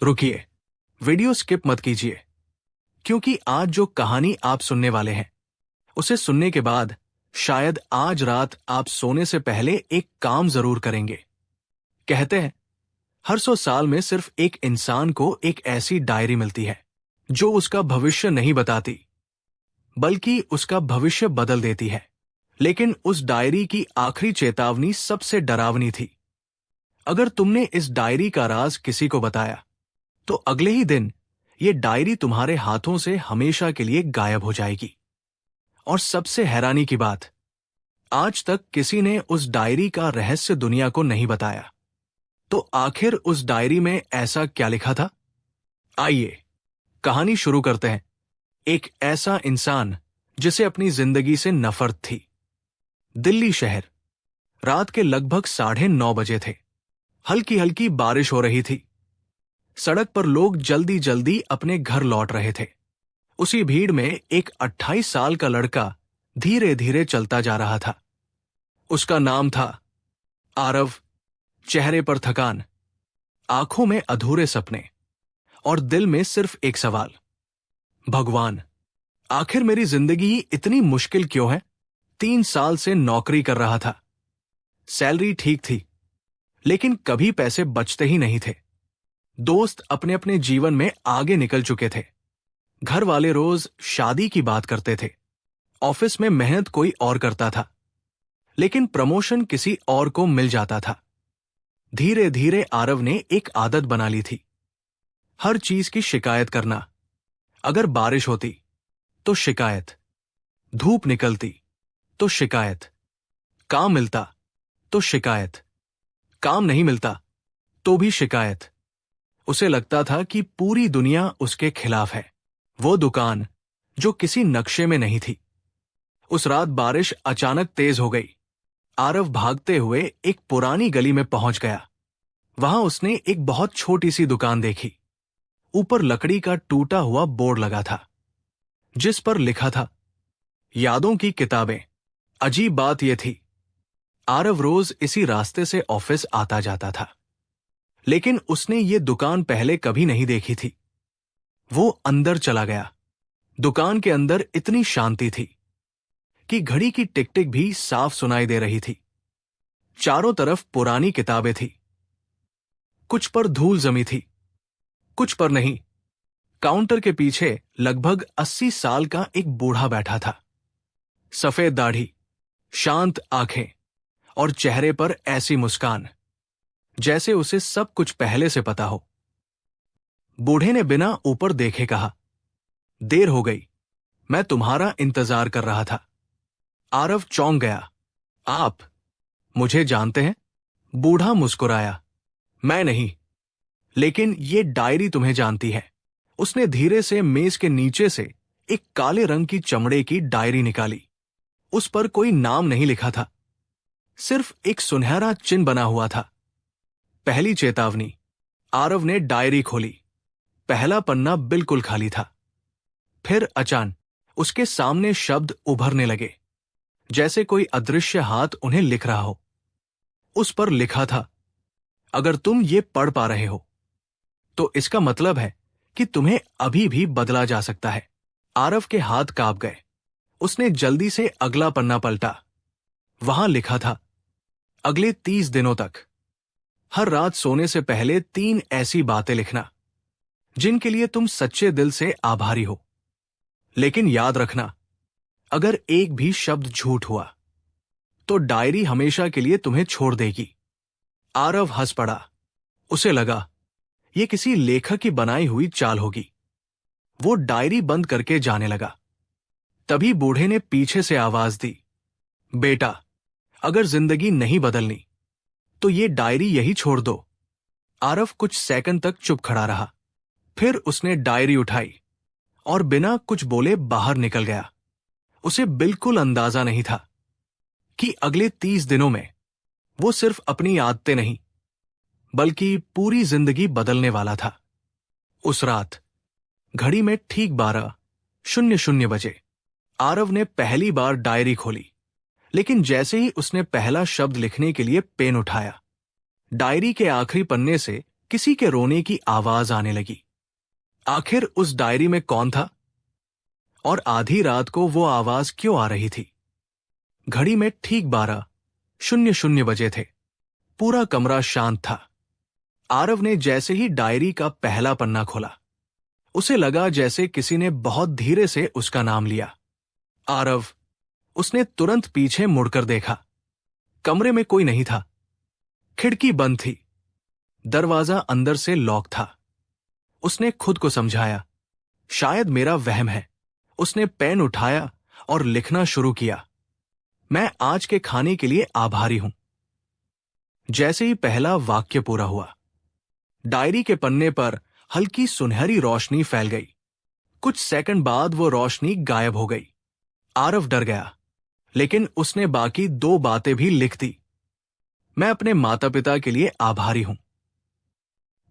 रुकिए, video skip मत कीजिए, क्योंकि आज जो कहानी आप सुनने वाले हैं उसे सुनने के बाद शायद आज रात आप सोने से पहले एक काम जरूर करेंगे। कहते हैं हर 100 साल में सिर्फ एक इंसान को एक ऐसी डायरी मिलती है जो उसका भविष्य नहीं बताती, बल्कि उसका भविष्य बदल देती है। लेकिन उस डायरी की आखिरी चेतावनी सबसे डरावनी थी। अगर तुमने इस डायरी का राज किसी को बताया तो अगले ही दिन ये डायरी तुम्हारे हाथों से हमेशा के लिए गायब हो जाएगी। और सबसे हैरानी की बात, आज तक किसी ने उस डायरी का रहस्य दुनिया को नहीं बताया। तो आखिर उस डायरी में ऐसा क्या लिखा था? आइए कहानी शुरू करते हैं। एक ऐसा इंसान जिसे अपनी जिंदगी से नफरत थी। दिल्ली शहर, रात के लगभग 9:30 बजे थे। हल्की हल्की बारिश हो रही थी। सड़क पर लोग जल्दी जल्दी अपने घर लौट रहे थे। उसी भीड़ में एक 28 साल का लड़का धीरे धीरे चलता जा रहा था। उसका नाम था आरव। चेहरे पर थकान, आंखों में अधूरे सपने और दिल में सिर्फ एक सवाल, भगवान, आखिर मेरी जिंदगी इतनी मुश्किल क्यों है? 3 साल से नौकरी कर रहा था। सैलरी ठीक थी, लेकिन कभी पैसे बचते ही नहीं थे। दोस्त अपने अपने जीवन में आगे निकल चुके थे। घर वाले रोज शादी की बात करते थे। ऑफिस में मेहनत कोई और करता था, लेकिन प्रमोशन किसी और को मिल जाता था। धीरे धीरे आरव ने एक आदत बना ली थी, हर चीज की शिकायत करना। अगर बारिश होती तो शिकायत, धूप निकलती तो शिकायत, काम मिलता तो शिकायत, काम नहीं मिलता तो भी शिकायत। उसे लगता था कि पूरी दुनिया उसके खिलाफ है। वो दुकान जो किसी नक्शे में नहीं थी। उस रात बारिश अचानक तेज हो गई। आरव भागते हुए एक पुरानी गली में पहुंच गया। वहां उसने एक बहुत छोटी सी दुकान देखी। ऊपर लकड़ी का टूटा हुआ बोर्ड लगा था, जिस पर लिखा था, यादों की किताबें। अजीब बात यह थी, आरव रोज इसी रास्ते से ऑफिस आता जाता था, लेकिन उसने ये दुकान पहले कभी नहीं देखी थी। वो अंदर चला गया। दुकान के अंदर इतनी शांति थी कि घड़ी की टिक टिक भी साफ सुनाई दे रही थी। चारों तरफ पुरानी किताबें थी। कुछ पर धूल जमी थी, कुछ पर नहीं। काउंटर के पीछे लगभग 80 साल का एक बूढ़ा बैठा था। सफेद दाढ़ी, शांत आंखें और चेहरे पर ऐसी मुस्कान जैसे उसे सब कुछ पहले से पता हो। बूढ़े ने बिना ऊपर देखे कहा, देर हो गई, मैं तुम्हारा इंतजार कर रहा था। आरव चौंक गया। आप मुझे जानते हैं? बूढ़ा मुस्कुराया, मैं नहीं, लेकिन ये डायरी तुम्हें जानती है। उसने धीरे से मेज के नीचे से एक काले रंग की चमड़े की डायरी निकाली। उस पर कोई नाम नहीं लिखा था, सिर्फ एक सुनहरा चिन्ह बना हुआ था। पहली चेतावनी। आरव ने डायरी खोली। पहला पन्ना बिल्कुल खाली था। फिर अचानक उसके सामने शब्द उभरने लगे, जैसे कोई अदृश्य हाथ उन्हें लिख रहा हो। उस पर लिखा था, अगर तुम ये पढ़ पा रहे हो तो इसका मतलब है कि तुम्हें अभी भी बदला जा सकता है। आरव के हाथ कांप गए। उसने जल्दी से अगला पन्ना पलटा। वहां लिखा था, अगले 30 दिनों तक हर रात सोने से पहले 3 ऐसी बातें लिखना जिनके लिए तुम सच्चे दिल से आभारी हो। लेकिन याद रखना, अगर एक भी शब्द झूठ हुआ तो डायरी हमेशा के लिए तुम्हें छोड़ देगी। आरव हंस पड़ा। उसे लगा यह किसी लेखक की बनाई हुई चाल होगी। वो डायरी बंद करके जाने लगा। तभी बूढ़े ने पीछे से आवाज दी, बेटा, अगर जिंदगी नहीं बदलनी तो ये डायरी यही छोड़ दो। आरव कुछ सेकंड तक चुप खड़ा रहा। फिर उसने डायरी उठाई और बिना कुछ बोले बाहर निकल गया। उसे बिल्कुल अंदाजा नहीं था कि अगले 30 दिनों में वो सिर्फ अपनी आदतें नहीं, बल्कि पूरी जिंदगी बदलने वाला था। उस रात घड़ी में ठीक 12:00 बजे आरव ने पहली बार डायरी खोली। लेकिन जैसे ही उसने पहला शब्द लिखने के लिए पेन उठाया, डायरी के आखिरी पन्ने से किसी के रोने की आवाज आने लगी। आखिर उस डायरी में कौन था? और आधी रात को वो आवाज क्यों आ रही थी? घड़ी में ठीक 12:00 बजे थे। पूरा कमरा शांत था। आरव ने जैसे ही डायरी का पहला पन्ना खोला, उसे लगा जैसे किसी ने बहुत धीरे से उसका नाम लिया। आरव। उसने तुरंत पीछे मुड़कर देखा। कमरे में कोई नहीं था। खिड़की बंद थी। दरवाजा अंदर से लॉक था। उसने खुद को समझाया, शायद मेरा वहम है। उसने पेन उठाया और लिखना शुरू किया। मैं आज के खाने के लिए आभारी हूं। जैसे ही पहला वाक्य पूरा हुआ, डायरी के पन्ने पर हल्की सुनहरी रोशनी फैल गई। कुछ सेकंड बाद वो रोशनी गायब हो गई। आरव डर गया, लेकिन उसने बाकी 2 बातें भी लिख दी। मैं अपने माता पिता के लिए आभारी हूं।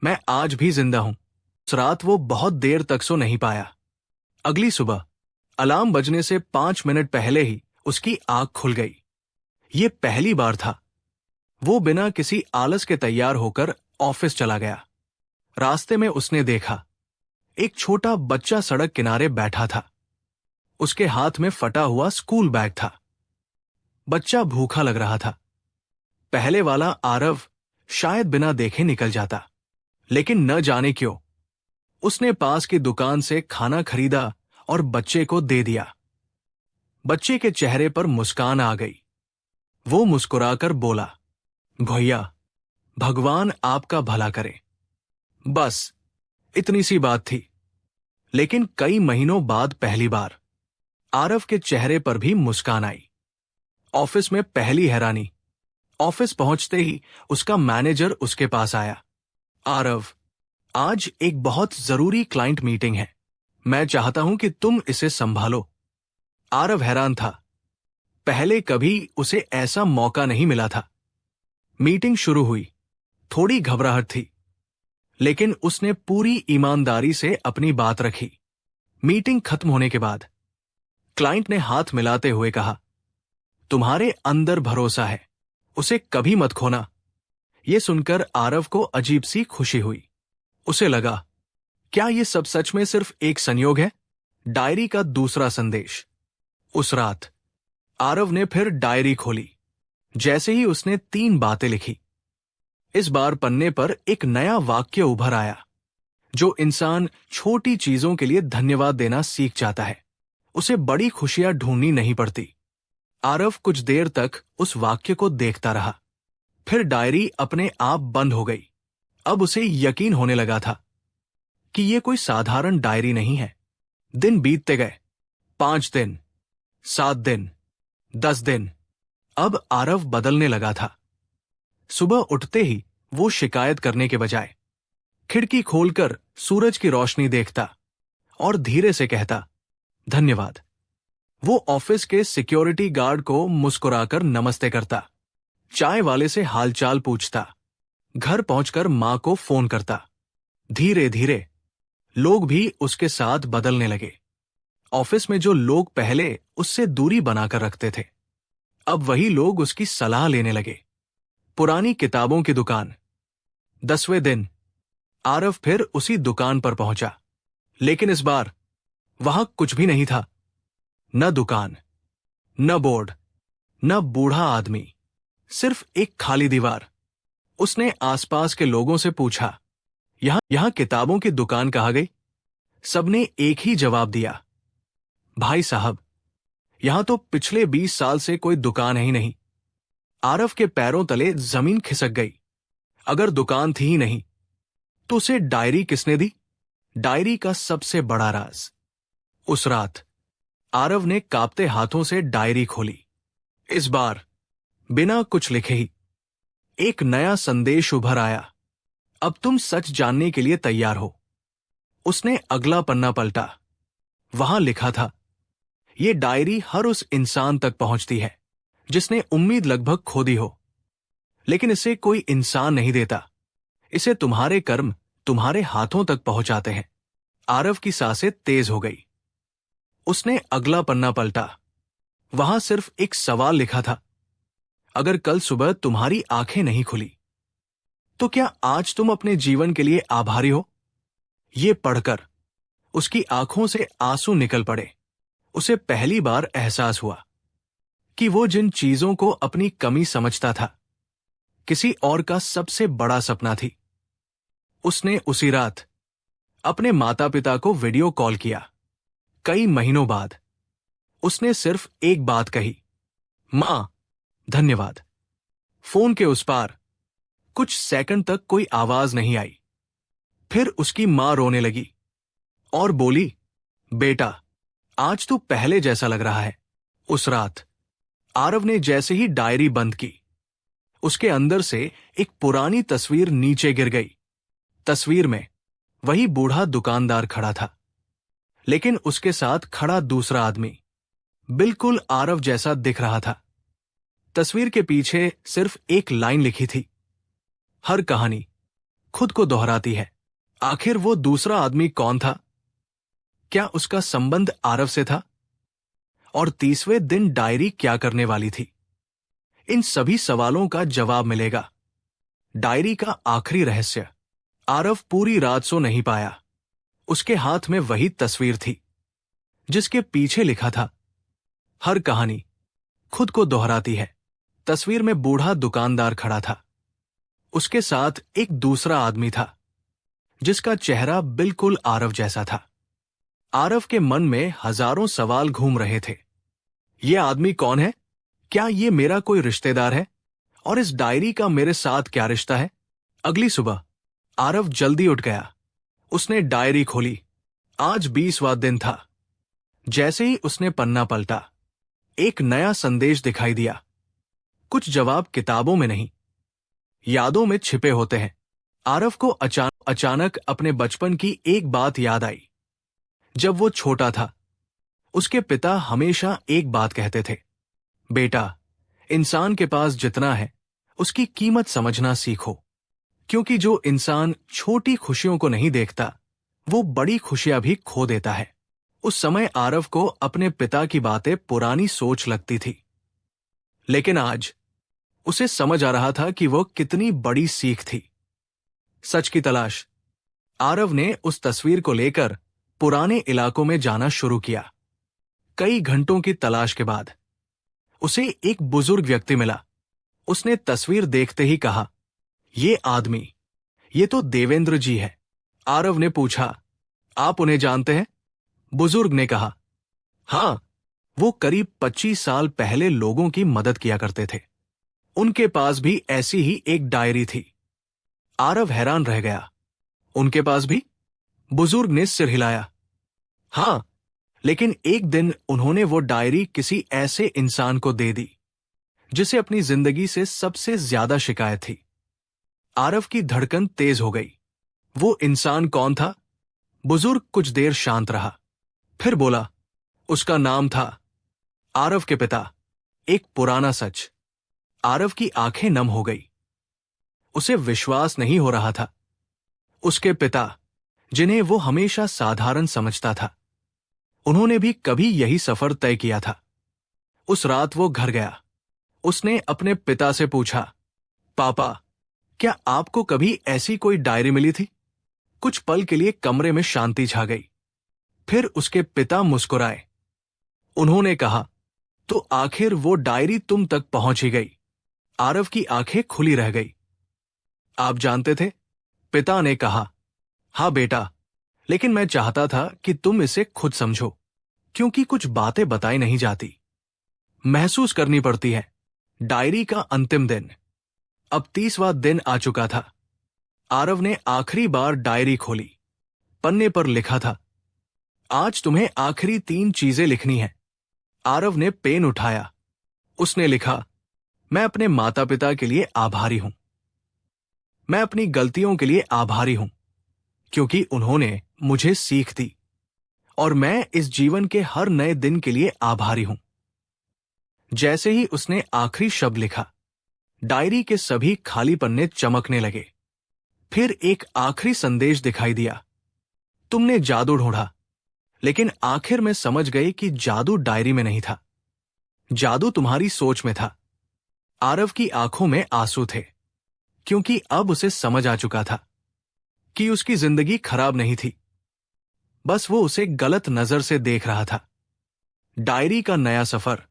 मैं आज भी जिंदा हूं। उस रात वो बहुत देर तक सो नहीं पाया। अगली सुबह अलार्म बजने से 5 मिनट पहले ही उसकी आंख खुल गई। ये पहली बार था। वो बिना किसी आलस के तैयार होकर ऑफिस चला गया। रास्ते में उसने देखा, एक छोटा बच्चा सड़क किनारे बैठा था। उसके हाथ में फटा हुआ स्कूल बैग था। बच्चा भूखा लग रहा था। पहले वाला आरव शायद बिना देखे निकल जाता, लेकिन न जाने क्यों उसने पास की दुकान से खाना खरीदा और बच्चे को दे दिया। बच्चे के चेहरे पर मुस्कान आ गई। वो मुस्कुराकर बोला, भैया, भगवान आपका भला करे। बस इतनी सी बात थी। लेकिन कई महीनों बाद पहली बार आरव के चेहरे पर भी मुस्कान आई। ऑफिस में पहली हैरानी। ऑफिस पहुंचते ही उसका मैनेजर उसके पास आया। आरव, आज एक बहुत जरूरी क्लाइंट मीटिंग है। मैं चाहता हूं कि तुम इसे संभालो। आरव हैरान था। पहले कभी उसे ऐसा मौका नहीं मिला था। मीटिंग शुरू हुई। थोड़ी घबराहट थी, लेकिन उसने पूरी ईमानदारी से अपनी बात रखी। मीटिंग खत्म होने के बाद क्लाइंट ने हाथ मिलाते हुए कहा, तुम्हारे अंदर भरोसा है, उसे कभी मत खोना। यह सुनकर आरव को अजीब सी खुशी हुई। उसे लगा, क्या यह सब सच में सिर्फ एक संयोग है? डायरी का दूसरा संदेश। उस रात आरव ने फिर डायरी खोली। जैसे ही उसने 3 बातें लिखी, इस बार पन्ने पर एक नया वाक्य उभर आया। जो इंसान छोटी चीजों के लिए धन्यवाद देना सीख जाता है, उसे बड़ी खुशियां ढूंढनी नहीं पड़ती। आरव कुछ देर तक उस वाक्य को देखता रहा। फिर डायरी अपने आप बंद हो गई। अब उसे यकीन होने लगा था कि यह कोई साधारण डायरी नहीं है। दिन बीतते गए। 5 दिन, 7 दिन, 10 दिन। अब आरव बदलने लगा था। सुबह उठते ही वो शिकायत करने के बजाय खिड़की खोलकर सूरज की रोशनी देखता और धीरे से कहता, धन्यवाद। वो ऑफिस के सिक्योरिटी गार्ड को मुस्कुराकर नमस्ते करता, चाय वाले से हालचाल पूछता, घर पहुंचकर मां को फोन करता। धीरे धीरे लोग भी उसके साथ बदलने लगे। ऑफिस में जो लोग पहले उससे दूरी बनाकर रखते थे, अब वही लोग उसकी सलाह लेने लगे। पुरानी किताबों की दुकान। 10वें दिन आरव फिर उसी दुकान पर पहुंचा, लेकिन इस बार वहां कुछ भी नहीं था। न दुकान, न बोर्ड, न बूढ़ा आदमी, सिर्फ एक खाली दीवार। उसने आसपास के लोगों से पूछा, यहां किताबों की दुकान कहाँ गई? सबने एक ही जवाब दिया, भाई साहब, यहां तो पिछले 20 साल से कोई दुकान ही नहीं। आरव के पैरों तले जमीन खिसक गई। अगर दुकान थी ही नहीं, तो उसे डायरी किसने दी? डायरी का सबसे बड़ा राज। उस रात आरव ने कांपते हाथों से डायरी खोली। इस बार बिना कुछ लिखे ही एक नया संदेश उभर आया, अब तुम सच जानने के लिए तैयार हो। उसने अगला पन्ना पलटा। वहां लिखा था, यह डायरी हर उस इंसान तक पहुंचती है जिसने उम्मीद लगभग खो दी हो, लेकिन इसे कोई इंसान नहीं देता। इसे तुम्हारे कर्म तुम्हारे हाथों तक पहुंचाते हैं। आरव की सांसें तेज हो गई। उसने अगला पन्ना पलटा। वहां सिर्फ एक सवाल लिखा था, अगर कल सुबह तुम्हारी आंखें नहीं खुली तो क्या आज तुम अपने जीवन के लिए आभारी हो? ये पढ़कर उसकी आंखों से आंसू निकल पड़े। उसे पहली बार एहसास हुआ कि वो जिन चीजों को अपनी कमी समझता था, किसी और का सबसे बड़ा सपना थी। उसने उसी रात अपने माता पिता को वीडियो कॉल किया। कई महीनों बाद उसने सिर्फ एक बात कही, मां, धन्यवाद। फोन के उस पार कुछ सेकंड तक कोई आवाज नहीं आई। फिर उसकी मां रोने लगी और बोली, बेटा, आज तू पहले जैसा लग रहा है। उस रात आरव ने जैसे ही डायरी बंद की, उसके अंदर से एक पुरानी तस्वीर नीचे गिर गई। तस्वीर में वही बूढ़ा दुकानदार खड़ा था, लेकिन उसके साथ खड़ा दूसरा आदमी बिल्कुल आरव जैसा दिख रहा था। तस्वीर के पीछे सिर्फ एक लाइन लिखी थी, हर कहानी खुद को दोहराती है। आखिर वो दूसरा आदमी कौन था? क्या उसका संबंध आरव से था? और 30वें दिन डायरी क्या करने वाली थी? इन सभी सवालों का जवाब मिलेगा। डायरी का आखिरी रहस्य। आरव पूरी रात सो नहीं पाया। उसके हाथ में वही तस्वीर थी जिसके पीछे लिखा था, हर कहानी खुद को दोहराती है। तस्वीर में बूढ़ा दुकानदार खड़ा था। उसके साथ एक दूसरा आदमी था जिसका चेहरा बिल्कुल आरव जैसा था। आरव के मन में हजारों सवाल घूम रहे थे। यह आदमी कौन है? क्या ये मेरा कोई रिश्तेदार है? और इस डायरी का मेरे साथ क्या रिश्ता है? अगली सुबह आरव जल्दी उठ गया। उसने डायरी खोली। आज 20वां दिन था। जैसे ही उसने पन्ना पलटा, एक नया संदेश दिखाई दिया। कुछ जवाब किताबों में नहीं, यादों में छिपे होते हैं। आरव को अचानक अपने बचपन की एक बात याद आई। जब वो छोटा था, उसके पिता हमेशा एक बात कहते थे, बेटा, इंसान के पास जितना है उसकी कीमत समझना सीखो, क्योंकि जो इंसान छोटी खुशियों को नहीं देखता, वो बड़ी खुशियां भी खो देता है। उस समय आरव को अपने पिता की बातें पुरानी सोच लगती थी, लेकिन आज उसे समझ आ रहा था कि वो कितनी बड़ी सीख थी। सच की तलाश। आरव ने उस तस्वीर को लेकर पुराने इलाकों में जाना शुरू किया। कई घंटों की तलाश के बाद उसे एक बुजुर्ग व्यक्ति मिला। उसने तस्वीर देखते ही कहा, ये आदमी, ये तो देवेंद्र जी है। आरव ने पूछा, आप उन्हें जानते हैं? बुजुर्ग ने कहा, हां, वो करीब 25 साल पहले लोगों की मदद किया करते थे। उनके पास भी ऐसी ही एक डायरी थी। आरव हैरान रह गया। उनके पास भी? बुजुर्ग ने सिर हिलाया। हां, लेकिन एक दिन उन्होंने वो डायरी किसी ऐसे इंसान को दे दी जिसे अपनी जिंदगी से सबसे ज्यादा शिकायत थी। आरव की धड़कन तेज हो गई। वो इंसान कौन था? बुजुर्ग कुछ देर शांत रहा, फिर बोला, उसका नाम था आरव के पिता। एक पुराना सच। आरव की आंखें नम हो गई। उसे विश्वास नहीं हो रहा था। उसके पिता, जिन्हें वो हमेशा साधारण समझता था, उन्होंने भी कभी यही सफर तय किया था। उस रात वो घर गया। उसने अपने पिता से पूछा, पापा, क्या आपको कभी ऐसी कोई डायरी मिली थी? कुछ पल के लिए कमरे में शांति छा गई। फिर उसके पिता मुस्कुराए। उन्होंने कहा, तो आखिर वो डायरी तुम तक पहुंच ही गई। आरव की आंखें खुली रह गई। आप जानते थे? पिता ने कहा, हां बेटा, लेकिन मैं चाहता था कि तुम इसे खुद समझो, क्योंकि कुछ बातें बताई नहीं जाती, महसूस करनी पड़ती है। डायरी का अंतिम दिन। अब 30वां दिन आ चुका था। आरव ने आखिरी बार डायरी खोली। पन्ने पर लिखा था, आज तुम्हें आखिरी 3 चीजें लिखनी है। आरव ने पेन उठाया। उसने लिखा, मैं अपने माता पिता के लिए आभारी हूं। मैं अपनी गलतियों के लिए आभारी हूं, क्योंकि उन्होंने मुझे सीख दी। और मैं इस जीवन के हर नए दिन के लिए आभारी हूं। जैसे ही उसने आखिरी शब्द लिखा, डायरी के सभी खाली पन्ने चमकने लगे। फिर एक आखिरी संदेश दिखाई दिया, तुमने जादू ढूंढा, लेकिन आखिर में समझ गई कि जादू डायरी में नहीं था, जादू तुम्हारी सोच में था। आरव की आंखों में आंसू थे, क्योंकि अब उसे समझ आ चुका था कि उसकी जिंदगी खराब नहीं थी, बस वो उसे गलत नजर से देख रहा था। डायरी का नया सफर।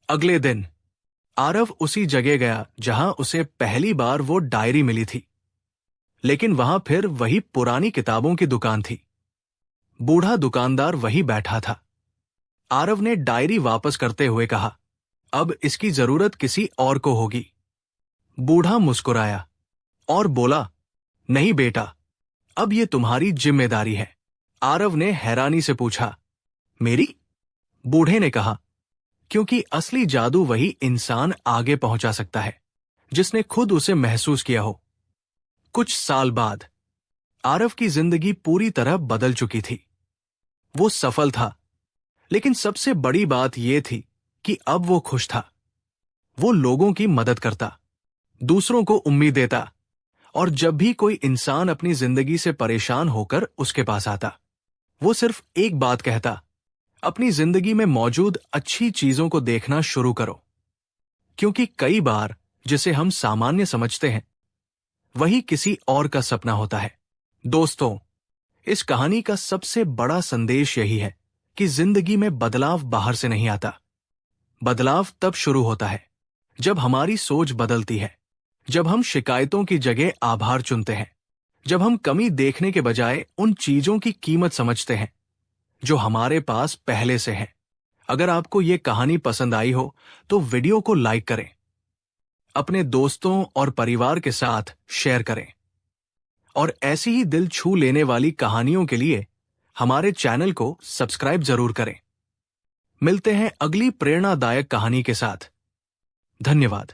अगले दिन आरव उसी जगह गया जहां उसे पहली बार वो डायरी मिली थी, लेकिन वहां फिर वही पुरानी किताबों की दुकान थी। बूढ़ा दुकानदार वही बैठा था। आरव ने डायरी वापस करते हुए कहा, अब इसकी जरूरत किसी और को होगी। बूढ़ा मुस्कुराया और बोला, नहीं बेटा, अब ये तुम्हारी जिम्मेदारी है। आरव ने हैरानी से पूछा, मेरी? बूढ़े ने कहा, क्योंकि असली जादू वही इंसान आगे पहुंचा सकता है जिसने खुद उसे महसूस किया हो। कुछ साल बाद आरव की जिंदगी पूरी तरह बदल चुकी थी। वो सफल था, लेकिन सबसे बड़ी बात यह थी कि अब वो खुश था। वो लोगों की मदद करता, दूसरों को उम्मीद देता, और जब भी कोई इंसान अपनी जिंदगी से परेशान होकर उसके पास आता, वो सिर्फ एक बात कहता, अपनी जिंदगी में मौजूद अच्छी चीजों को देखना शुरू करो। क्योंकि कई बार जिसे हम सामान्य समझते हैं वही किसी और का सपना होता है। दोस्तों, इस कहानी का सबसे बड़ा संदेश यही है कि जिंदगी में बदलाव बाहर से नहीं आता। बदलाव तब शुरू होता है जब हमारी सोच बदलती है, जब हम शिकायतों की जगह आभार चुनते हैं, जब हम कमी देखने के बजाय उन चीजों की कीमत समझते हैं जो हमारे पास पहले से है। अगर आपको ये कहानी पसंद आई हो तो वीडियो को लाइक करें, अपने दोस्तों और परिवार के साथ शेयर करें, और ऐसी ही दिल छू लेने वाली कहानियों के लिए हमारे चैनल को सब्सक्राइब जरूर करें। मिलते हैं अगली प्रेरणादायक कहानी के साथ। धन्यवाद।